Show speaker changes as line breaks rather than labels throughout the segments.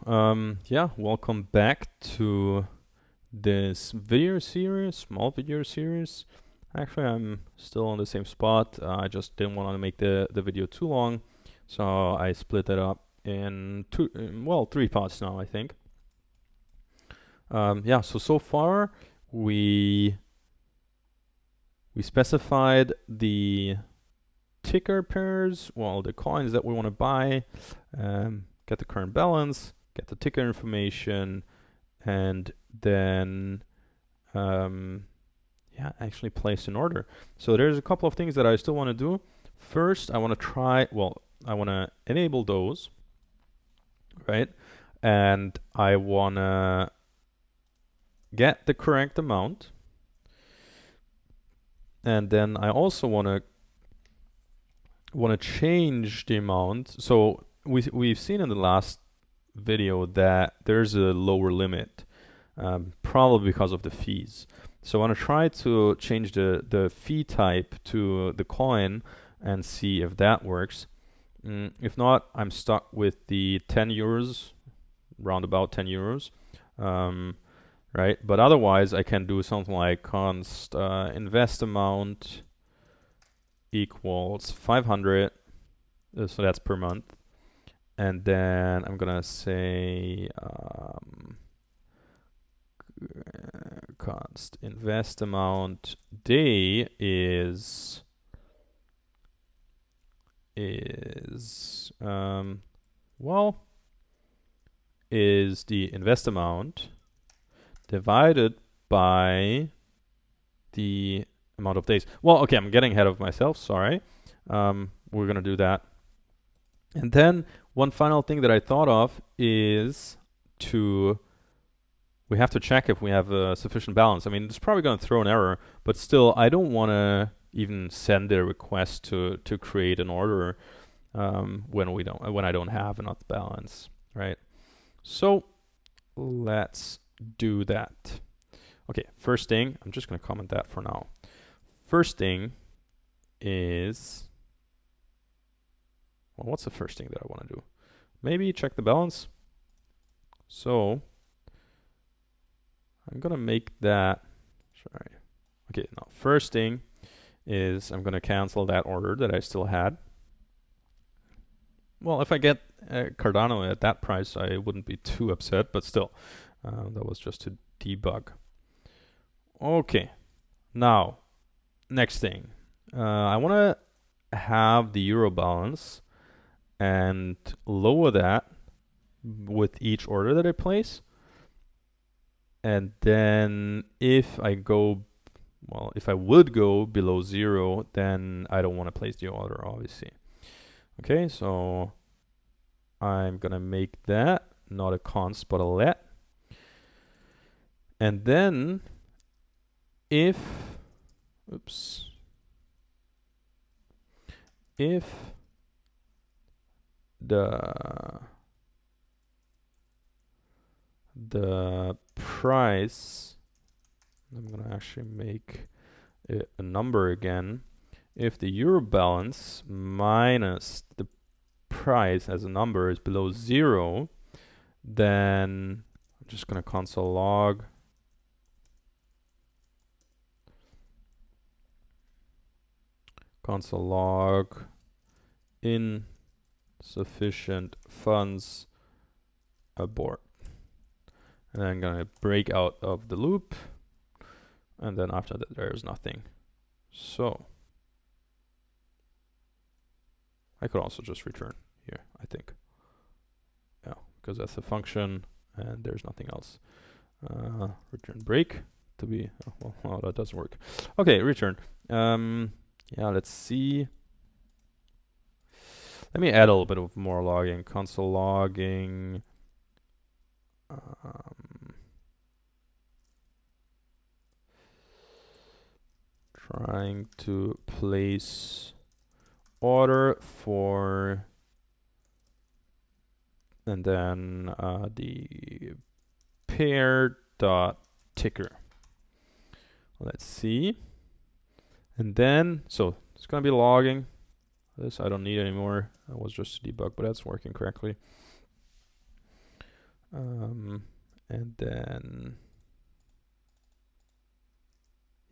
Yeah, welcome back to this video series, small video series. Actually, I'm still on the same spot. I just didn't want to make the video too long, so I split it up in three parts now, I think. Yeah, so far we specified the ticker pairs, well, the coins that we want to buy, get the current balance, get the ticker information, and then actually place an order. So there's a couple of things that I still want to do. First, I want to enable those, right? And I want to get the correct amount. And then I also want to change the amount. So we've seen in the last video that there's a lower limit, probably because of the fees. So I want to try to change the fee type to the coin and see if that works. If not, I'm stuck with the 10 euros, round about 10 euros, right? But otherwise, I can do something like const invest amount equals 500, so that's per month. And then I'm gonna say const invest amount day is the invest amount divided by the amount of days. Well, okay, I'm getting ahead of myself, sorry. We're gonna do that. And then one final thing that I thought of is we have to check if we have a sufficient balance. I mean, it's probably going to throw an error, but still, I don't want to even send a request to create an order when I don't have enough balance, right? So let's do that. Okay, first thing, I'm just going to comment that for now. First thing is, well, what's the first thing that I want to do? Maybe check the balance. So I'm gonna make that, sorry. Okay, now first thing is I'm gonna cancel that order that I still had. Well, if I get Cardano at that price, I wouldn't be too upset, but still, that was just to debug. Okay, now, next thing. I wanna have the euro balance and lower that with each order that I place. And then if I would go below 0, then I don't want to place the order, obviously. Okay, so I'm gonna make that not a const but a let. And then if the price, I'm gonna actually make it a number again. If the euro balance minus the price as a number is below 0, then I'm just gonna console log insufficient funds abort. And then I'm gonna break out of the loop, and then after that there's nothing. So I could also just return here, I think. Yeah, because that's a function and there's nothing else. Return break to be, well, that doesn't work. Okay, return. Yeah, let's see. Let me add a little bit of more logging. Console logging. Trying to place order for, and then the pair dot ticker. Let's see. And then, so it's gonna be logging. This I don't need anymore. That was just a debug, but that's working correctly. And then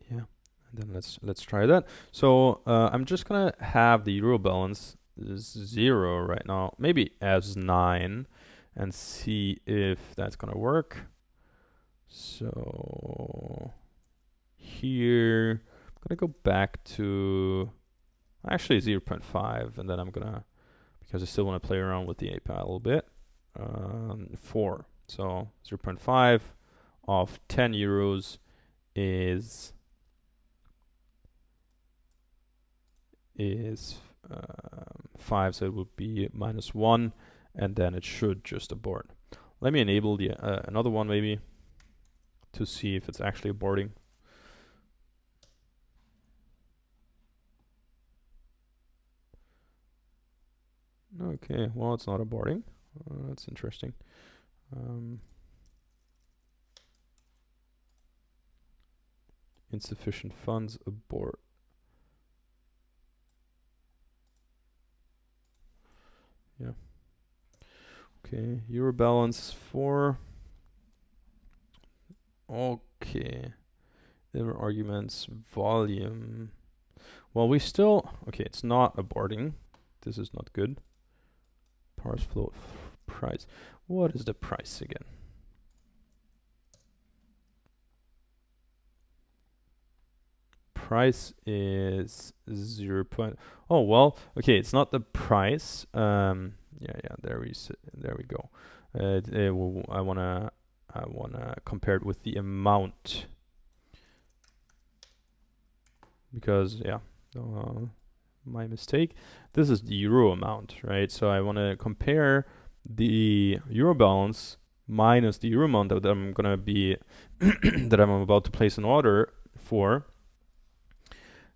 yeah, and then let's try that. So I'm just gonna have the euro balance 0 right now, maybe as 9, and see if that's gonna work. So here I'm gonna go back to actually 0.5, and then I'm gonna, because I still want to play around with the API a little bit, 4. So 0.5 of 10 euros is 5, so it would be -1, and then it should just abort. Let me enable the another one maybe to see if it's actually aborting. Okay, well, it's not aborting. That's interesting. Insufficient funds, abort. Yeah. Okay, euro balance 4. Okay. There are arguments, volume. Well, we still, okay, it's not aborting. This is not good. Parse flow price. What is the price again? Price is 0. Oh, well, okay, it's not the price. Yeah, there we go. I wanna compare it with the amount, because yeah, my mistake. This is the euro amount, right? So I want to compare the euro balance minus the euro amount that I'm gonna be that I'm about to place an order for,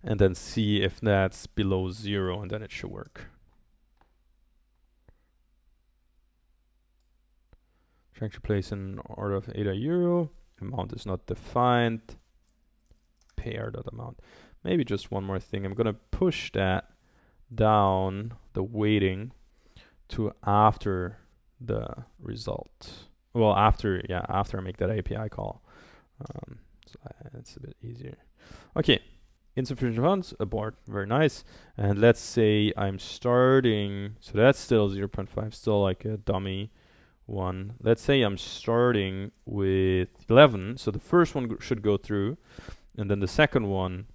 and then see if that's below 0, and then it should work. Trying to place an order of €8. Amount is not defined. Pair.amount. Maybe just one more thing. I'm gonna push that down, the weighting, to after the result. Well, after I make that API call. So it's a bit easier. Okay, insufficient funds, abort, very nice. And let's say I'm starting, so that's still 0.5, still like a dummy one. Let's say I'm starting with 11, so the first one should go through, and then the second one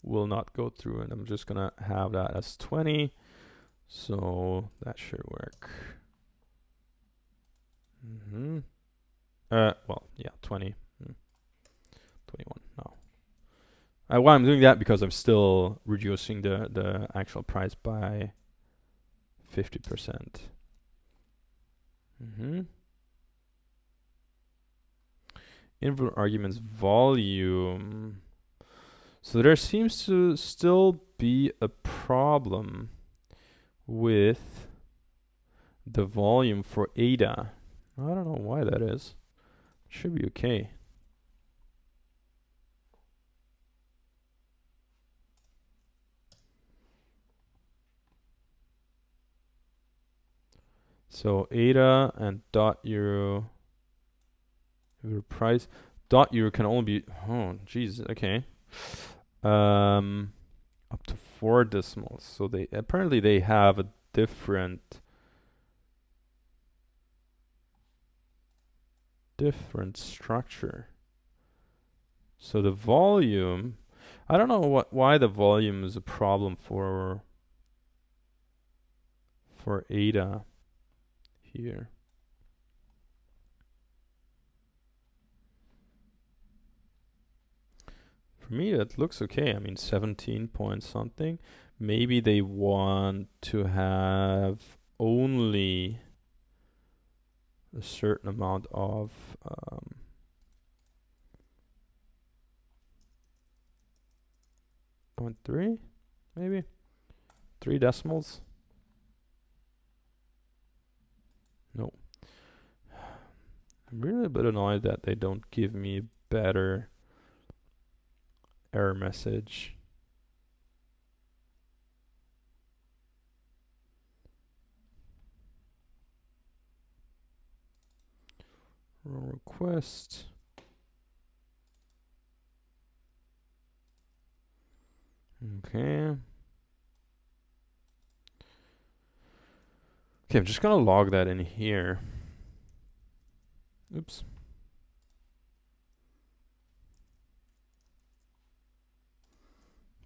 will not go through, and I'm just gonna have that as 20, so that should work. Well, yeah, 20. 21 now. Why I'm doing that, because I'm still reducing the actual price by 50%. Input arguments volume. So there seems to still be a problem with the volume for ADA. I don't know why that is. It should be okay. So ADA and .euro price. .euro can only be, oh Jesus, okay. Up to 4 decimals. So they apparently they have a different structure. So the volume, I don't know why the volume is a problem for ADA here. For me, that looks okay. I mean, 17 point something. Maybe they want to have only a certain amount of 0.3, maybe 3 decimals. No. I'm really a bit annoyed that they don't give me better error message. Run request. Okay. Okay, I'm just gonna log that in here. Oops.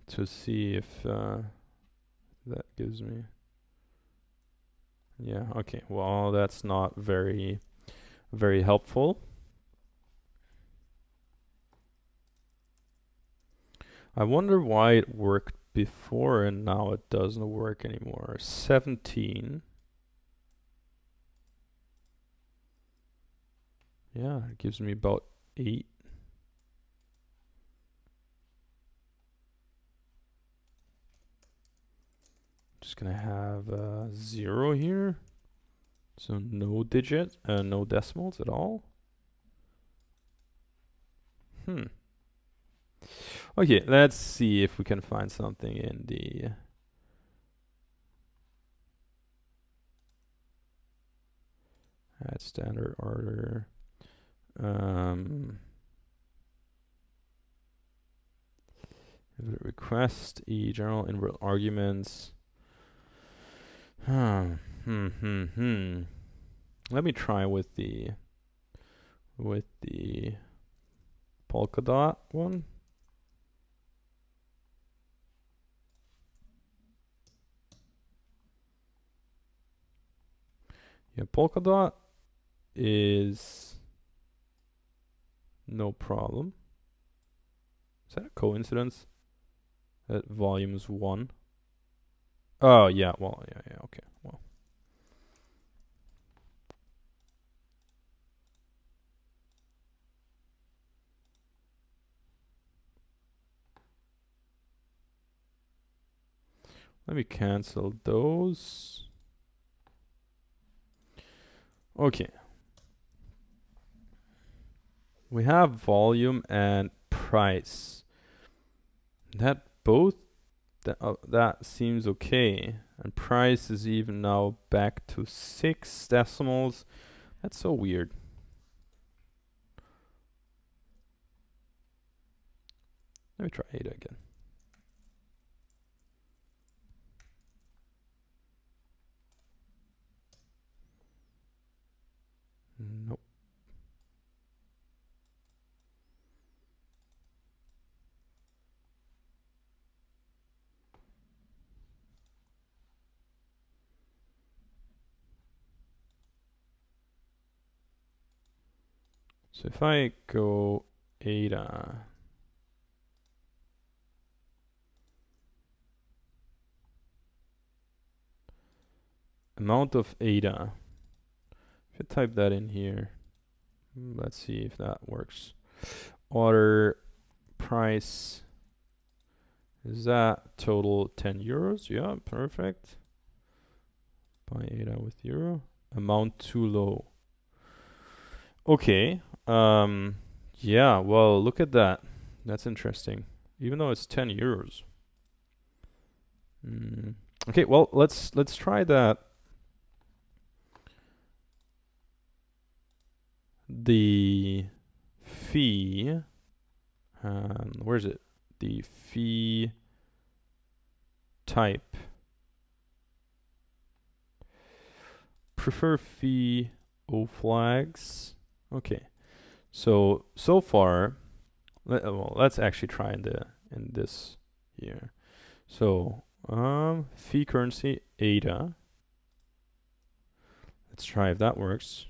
To see if that gives me. Yeah, okay. Well, that's not very helpful. I wonder why it worked before and now it doesn't work anymore. 17. Yeah, it gives me about 8. Just gonna have 0 here. So no digit, no decimals at all. Okay, let's see if we can find something in the add standard order. Request e general inward arguments. Let me try with the polka dot one. Yeah, polka dot is no problem. Is that a coincidence? That volume is 1. Oh yeah, well yeah, okay. Well. Let me cancel those. Okay. We have volume and price. That both that seems okay. And price is even now back to 6 decimals. That's so weird. Let me try 8 again. Nope. So if I go ADA, amount of ADA, if I type that in here, let's see if that works. Order price, is that total 10 euros? Yeah, perfect. Buy ADA with euro. Amount too low. Okay. Yeah, well, look at that. That's interesting. Even though it's 10 euros. Okay, well, let's try that. The fee, where's it? The fee type. Prefer fee O flags. Okay. So far, well, let's actually try in this here. So fee currency ADA. Let's try if that works.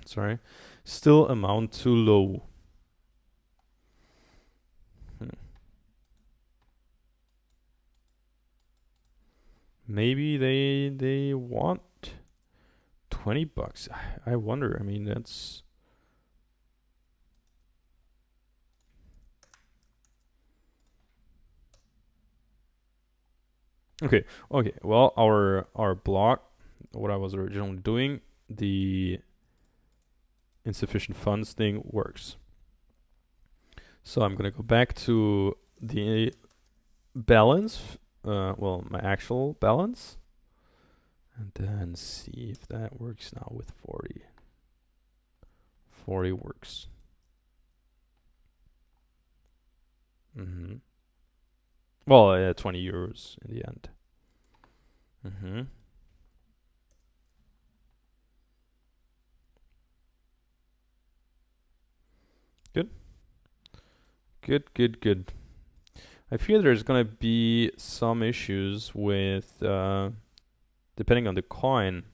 Sorry. Still amount too low. Maybe they want 20 bucks. I wonder. I mean, that's okay. Okay. Well, our block, what I was originally doing, the insufficient funds thing works. So I'm gonna go back to the balance, well, my actual balance, and then see if that works now with 40. 40 works. Well, 20 euros in the end. Good. Good. I fear there's gonna be some issues with depending on the coin.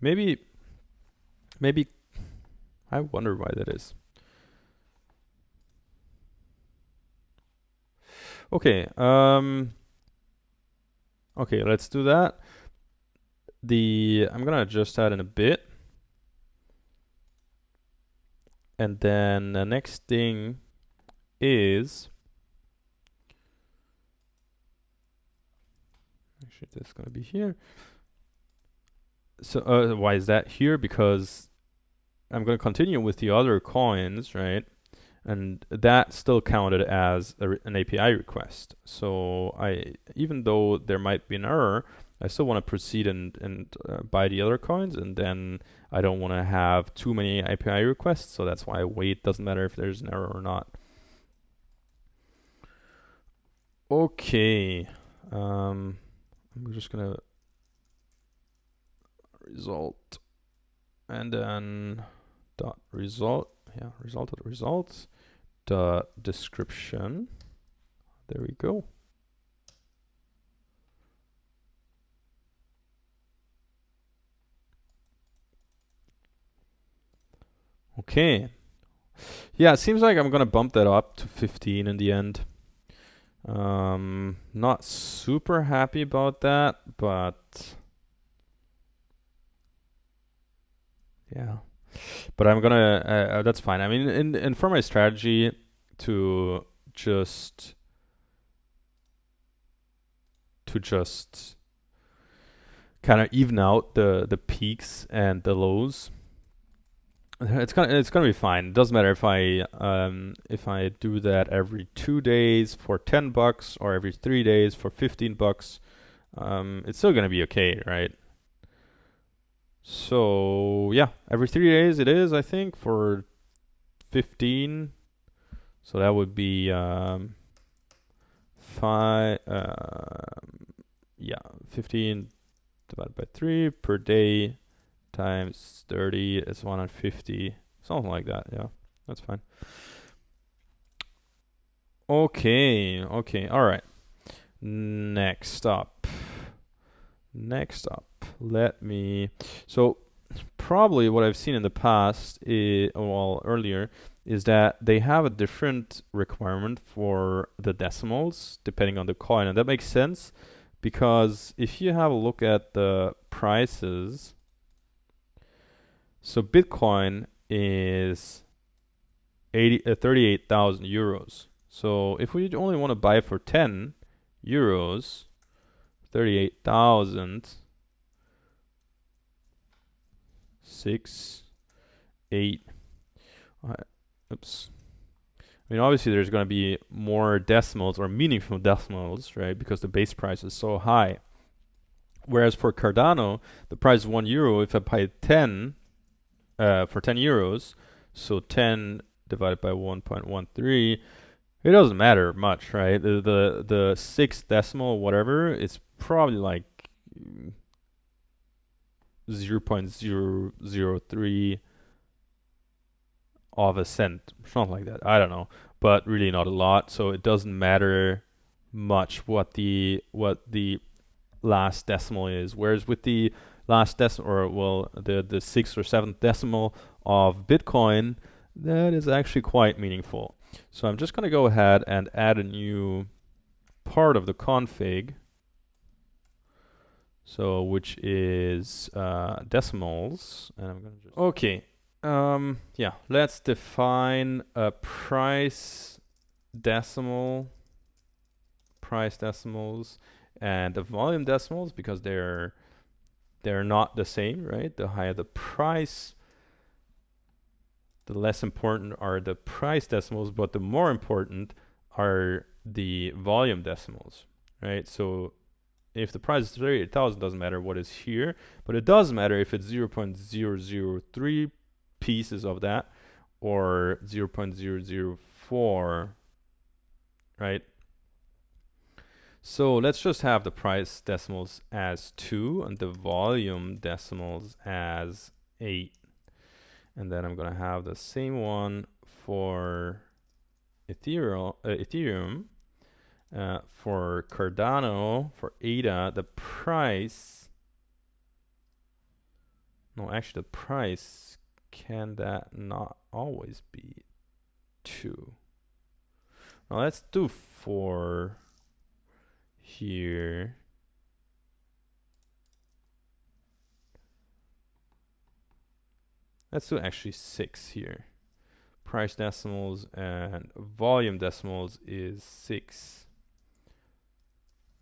Maybe I wonder why that is. Okay, okay, let's do that. I'm gonna adjust that in a bit. And then the next thing is, actually that's gonna be here. So why is that here? Because I'm gonna continue with the other coins, right? And that still counted as an API request. So even though there might be an error, I still want to proceed and buy the other coins, and then I don't want to have too many API requests, so that's why I wait. Doesn't matter if there's an error or not. Okay, I'm just gonna result, and then dot result, yeah, results, dot description. There we go. Okay. Yeah, it seems like I'm gonna bump that up to 15 in the end. Not super happy about that, but yeah. But I'm gonna, that's fine. I mean, and for my strategy to just kind of even out the peaks and the lows, it's gonna be fine. It doesn't matter if I do that every 2 days for $10 or every 3 days for $15. It's still gonna be okay, right? So yeah, every 3 days it is, I think, for 15. So that would be 15 divided by 3 per day times 30 is 150, something like that. Yeah, that's fine. Okay, all right. Next up, let me. So probably what I've seen in the past, earlier, is that they have a different requirement for the decimals depending on the coin, and that makes sense because if you have a look at the prices, so Bitcoin is 38,000 euros. So if we only want to buy for 10 euros, 38,000, 6, 8. Oops. I mean, obviously there's going to be more decimals or meaningful decimals, right? Because the base price is so high. Whereas for Cardano, the price is €1. If I buy 10 for 10 euros, so 10 divided by 1.13, it doesn't matter much, right? The sixth decimal, whatever, it's probably like 0.003 of a cent, something like that. I don't know, but really not a lot. So it doesn't matter much what the last decimal is. Whereas with the last decimal, or well, the sixth or seventh decimal of Bitcoin, that is actually quite meaningful. So I'm just going to go ahead and add a new part of the config. So which is decimals, and I'm going to just yeah, let's define a price decimals and the volume decimals, because they're not the same, right? The higher the price, the less important are the price decimals, but the more important are the volume decimals, right? So if the price is 38,000, doesn't matter what is here, but it does matter if it's 0.003 pieces of that or 0.004, right? So let's just have the price decimals as 2 and the volume decimals as 8. And then I'm going to have the same one for Ethereum. For Cardano, for ADA, the price, no, actually the price, can that not always be 2? Now let's do 4 here. Let's do actually 6 here. Price decimals and volume decimals is 6.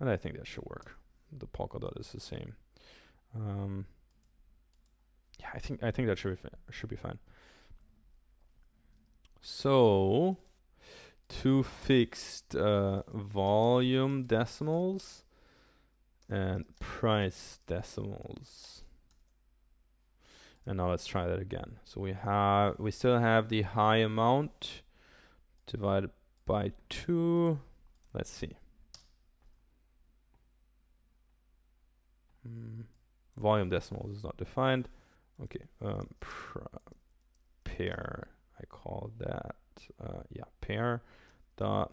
And I think that should work. The Polkadot is the same. Yeah, I think that should be fine. So 2 fixed volume decimals and price decimals. And now let's try that again. So we still have the high amount divided by 2. Let's see. Volume decimals is not defined. Okay, pair, I call that, yeah, pair dot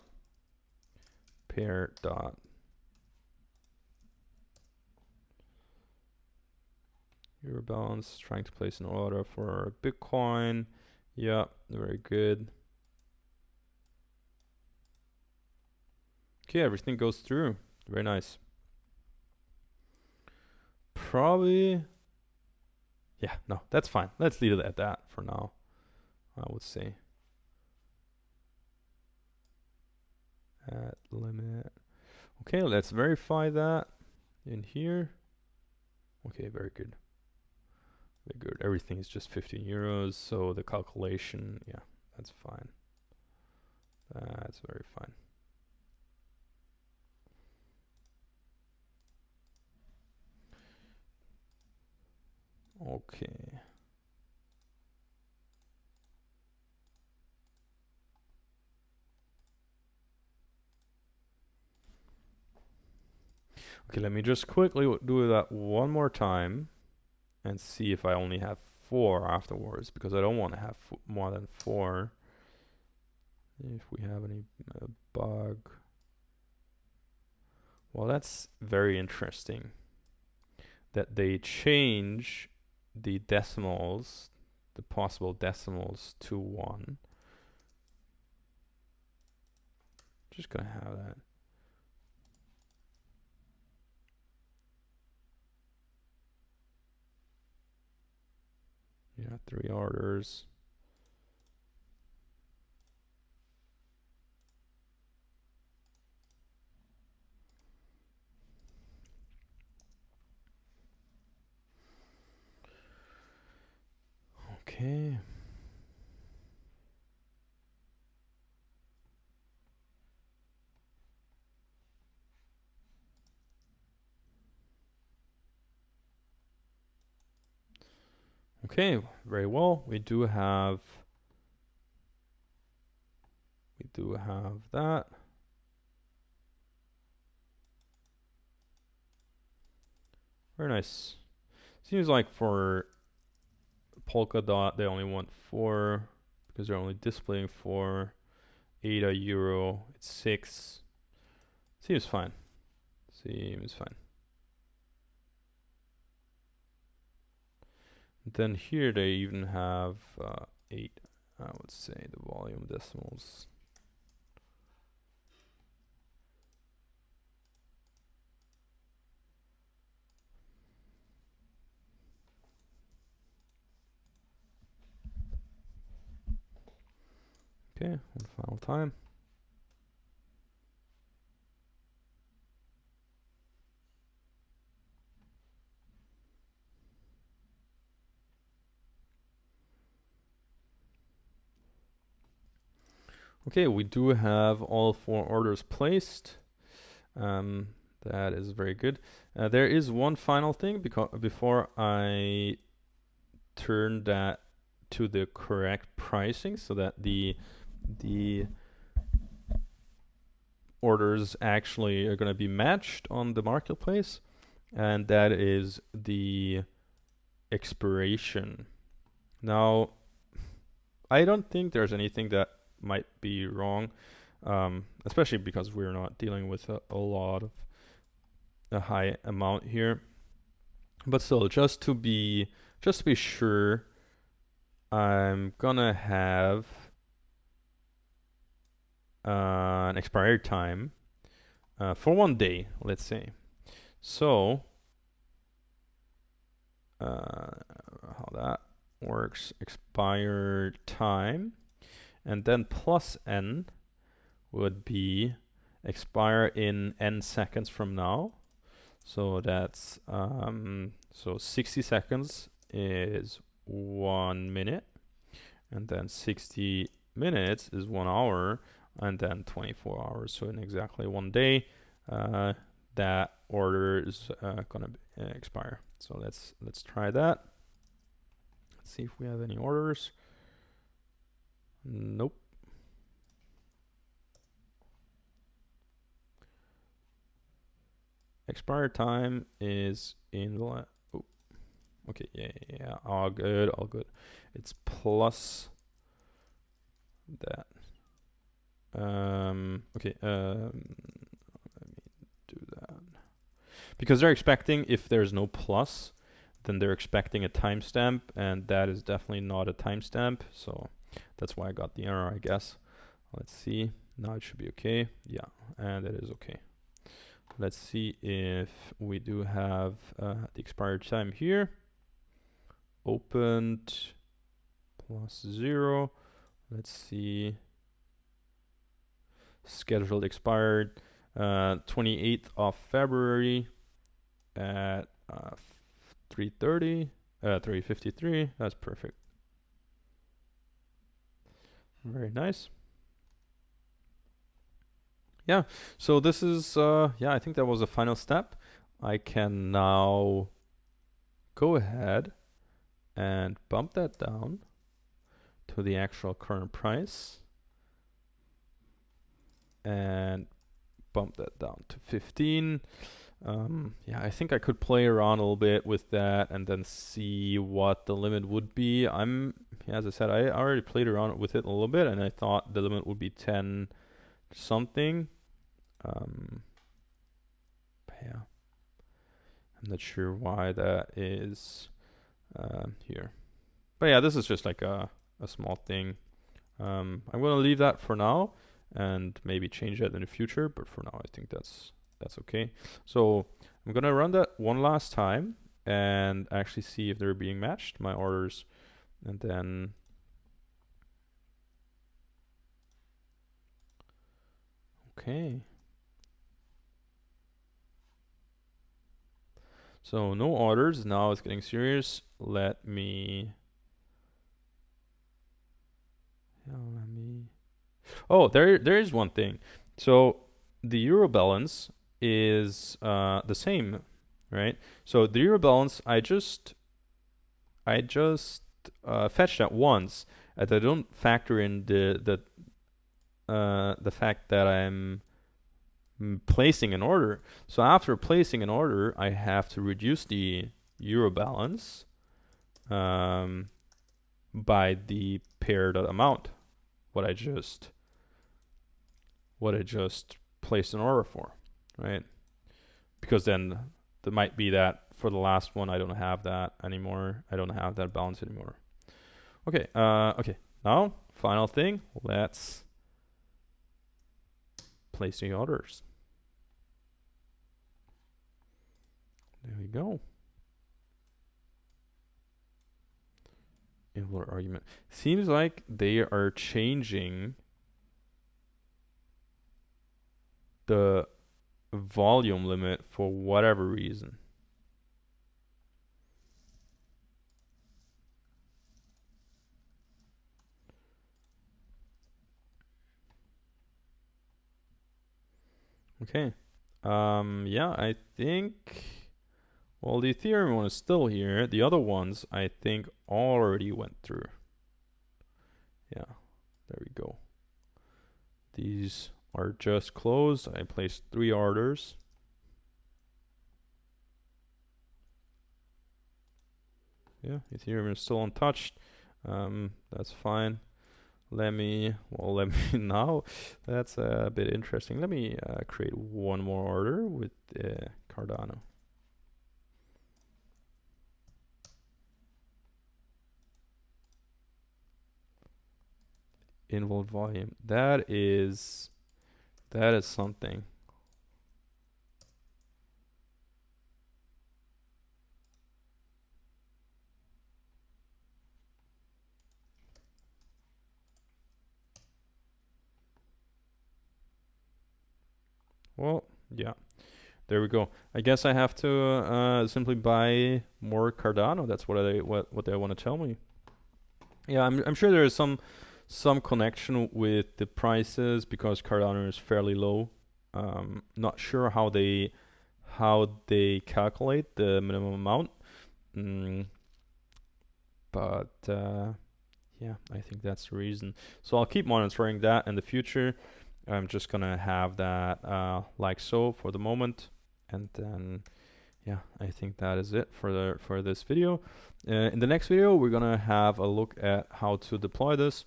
euro balance, trying to place an order for Bitcoin. Yeah, very good. Okay, everything goes through. Very nice. Probably, yeah, no, that's fine. Let's leave it at that for now, I would say. At limit. Okay, let's verify that in here. Okay, very good. Very good. Everything is just 15 euros, so the calculation, yeah, that's fine. That's very fine. Okay. Okay, let me just quickly do that one more time and see if I only have 4 afterwards, because I don't want to have more than 4. If we have any bug. Well, that's very interesting that they change the decimals, the possible decimals, to 1. Just gonna have that. Yeah, 3 orders. Okay. Okay, very well. We do have that. Very nice. Seems like for Polkadot they only want 4 because they're only displaying 4. ADA euro, it's 6. Seems fine. Seems fine. Then here they even have 8, I would say, the volume decimals. Okay, one final time. Okay, we do have all 4 orders placed. The That is very good. There is one final thing before I turn that to the correct pricing so that the orders actually are going to be matched on the marketplace, and that is the expiration. Now, I don't think there's anything that might be wrong, especially because we're not dealing with a lot of a high amount here. But still, just to be sure, I'm gonna have an expiry time for 1 day, let's say. So how that works: expire time, and then plus n would be expire in n seconds from now. So that's so 60 seconds is 1 minute, and then 60 minutes is 1 hour, and then 24 hours. So in exactly 1 day, that order is gonna expire. So let's try that. Let's see if we have any orders. Nope. Expire time is in the okay, yeah, all good. It's plus that. Okay, let me do that. Because they're expecting, if there's no plus, then they're expecting a timestamp, and that is definitely not a timestamp, so that's why I got the error, I guess. Let's see, now it should be okay. Yeah, and it is okay. Let's see if we do have the expired time here. Opened plus 0. Let's see. Scheduled expired 28th of February at 3:30, 3:53. That's perfect. Very nice. Yeah, so this is, yeah, I think that was the final step. I can now go ahead and bump that down to the actual current price and bump that down to 15. Yeah, I think I could play around a little bit with that and then see what the limit would be. As I said, I already played around with it a little bit, and I thought the limit would be 10 something. Yeah, I'm not sure why that is here. But yeah, this is just like a small thing. I'm gonna leave that for now and maybe change that in the future, but for now I think that's okay. So I'm gonna run that one last time and actually see if they're being matched, my orders, and then okay. So no orders. Now it's getting serious. Let me oh, there is one thing. So the euro balance is the same, right? So the euro balance, I just fetch that once, and I don't factor in the fact that I'm placing an order. So after placing an order, I have to reduce the euro balance by the paired amount, what I just placed an order for, right? Because then there might be that for the last one I don't have that anymore. I don't have that balance anymore. Okay, okay. Now, final thing, let's place the orders. There we go. Invalid argument. Seems like they are changing the volume limit for whatever reason. Okay. Yeah, I think, well, the Ethereum one is still here. The other ones, I think, already went through. Yeah, there we go. These are just closed. I placed 3 orders. Yeah, Ethereum is still untouched. That's fine. Let me now. That's a bit interesting. Let me create one more order with Cardano. Involved volume. That is something. Well, yeah. There we go. I guess I have to simply buy more Cardano. That's what they want to tell me. Yeah, I'm sure there is some connection with the prices because Cardano is fairly low. Not sure how they calculate the minimum amount. But yeah, I think that's the reason. So I'll keep monitoring that in the future. I'm just gonna have that like so for the moment, and then yeah, I think that is it for this video. In the next video, we're gonna have a look at how to deploy this.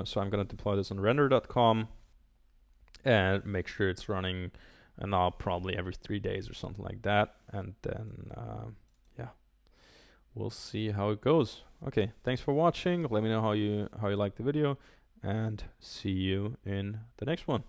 So I'm gonna deploy this on render.com and make sure it's running now probably every 3 days or something like that, and then yeah, we'll see how it goes. Okay, thanks for watching. Let me know how you like the video, and see you in the next one.